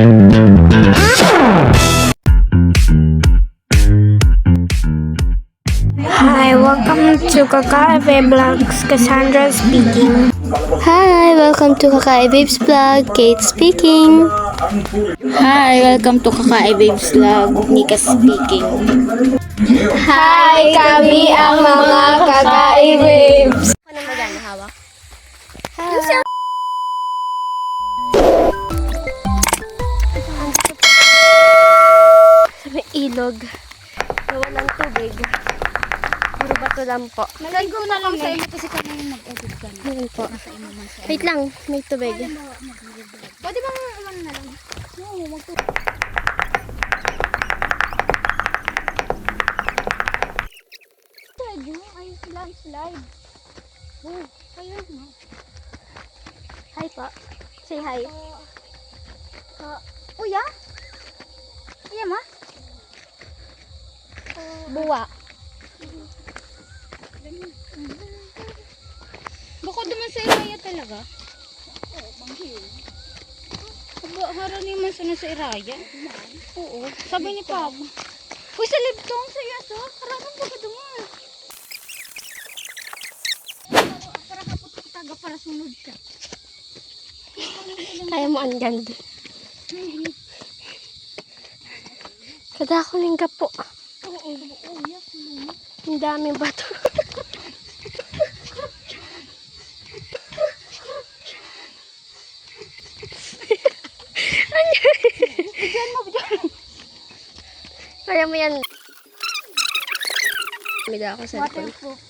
Hi, welcome to Kakaibe Vlogs. Cassandra speaking. Hi, welcome to Kakai Babes Vlog. Kate speaking. Hi, welcome to Kakae Babes Vlog. Nika speaking. Hi, kami ang mga Kakaibabes. Ano magana hawak? Sa may ilog. Na walang tubig. Puro bato lang po. Naligo na lang sa inyo kasi kami mag-edit ka na. Yun po. Nasa imo man sa Wait lang, may tubig. Pwede bang ano na lang? No, ay landslide. Oh, kaya na. Hi po. Say hi. Uya? Iya ma? Buwa. Bukod naman sa Iraya talaga? Oo, banghil. Harani man sa Iraya? Oo. Sabi ni Papa. Uy, sa libtong sa iya sa. Haranong baga duman. Para kapot taga para sunod ka. Kaya mo ang ganda. Kada ako lingga po. Oo, yes. Ang daming bato. Kaya mo yan. Mida ako sa likod. Waterproof.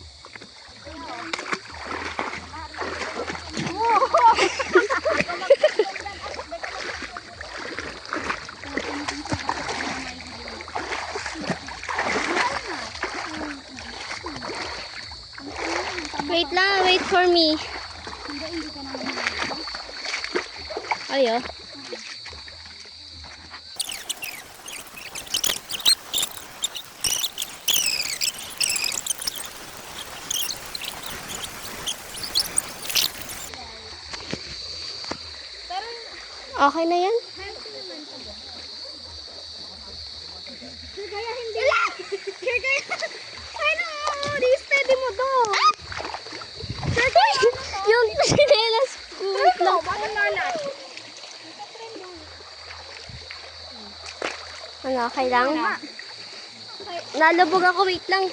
Wait lang, wait for me. Ayo. Okay na yan? Kaya hindi. Kaya ano, di-steady mo to. Yung sinelas. Wait lang. Ano, okay lang? Nalubog ako, wait lang.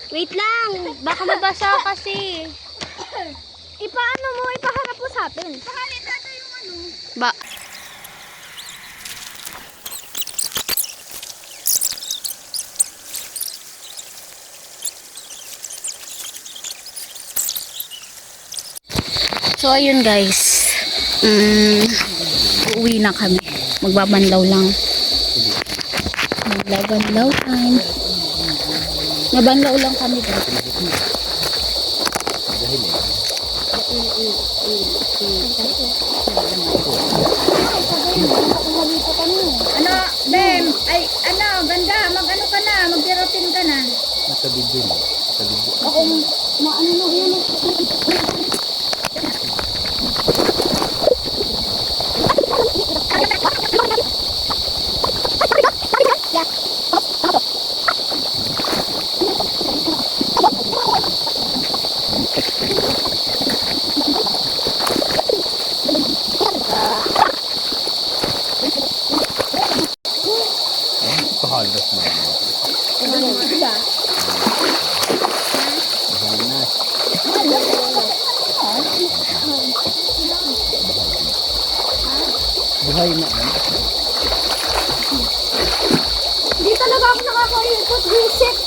Wait lang, baka mabasa kasi. Ipaano mo, ipaharap mo sa atin. Pahalit natin yung ano. Ba. So ayun guys, uuwi na kami. Magbabanlaw lang. Magbabanlaw time. Mabanlaw lang kami guys. Ano, Bem? Ay, ano, ganda. Mag-ano ka na, mag-gerotin ka na. Nakabidyo na. Nakabidyo. Ako, maano na yun. Pahalas mo. Buhay na. Hindi talaga ako nakakaikot. Visit.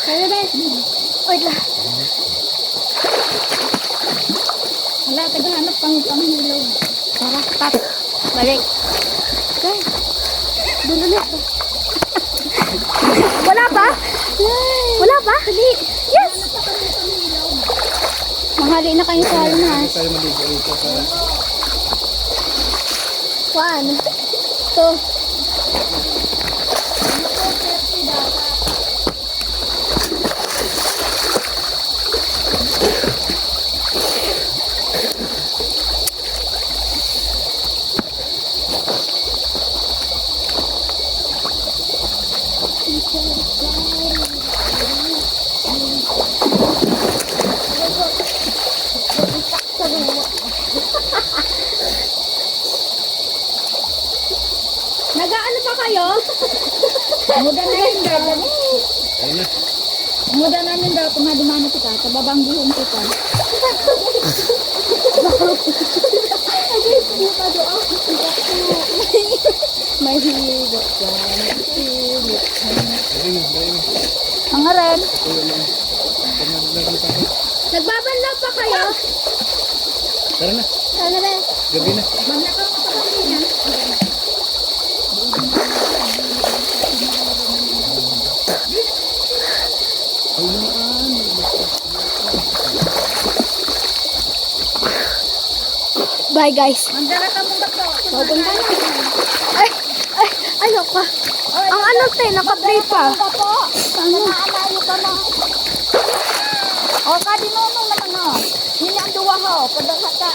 Kaya na. Wait lang. Wala, tagahanap pang panghilog. Tara, tara. Balik. Okay. Doon ulit. Wala pa? Wala pa? Dali. Yes! Mahali na kayo sa halmas. Tayo maligo rito para 1, 2. Nag-ano pa kayo? Muda na yun daw. ayun na. Muda namin daw kung madumano kita. Kababangguhon kita. May higo ka. Ayun na, ayun na. Mga ren. Nagbabanlaw pa kayo? Tara na, Sana ba? gabi na. Bye guys. Mandala ka mong bato. Pupunta na. Ay, ano ka? Ang ano te, naka-play pa. Bato. Ano? Naalayo ka mo. O, kadinunong naman o. Hindi ang duwa ho. Padala ka.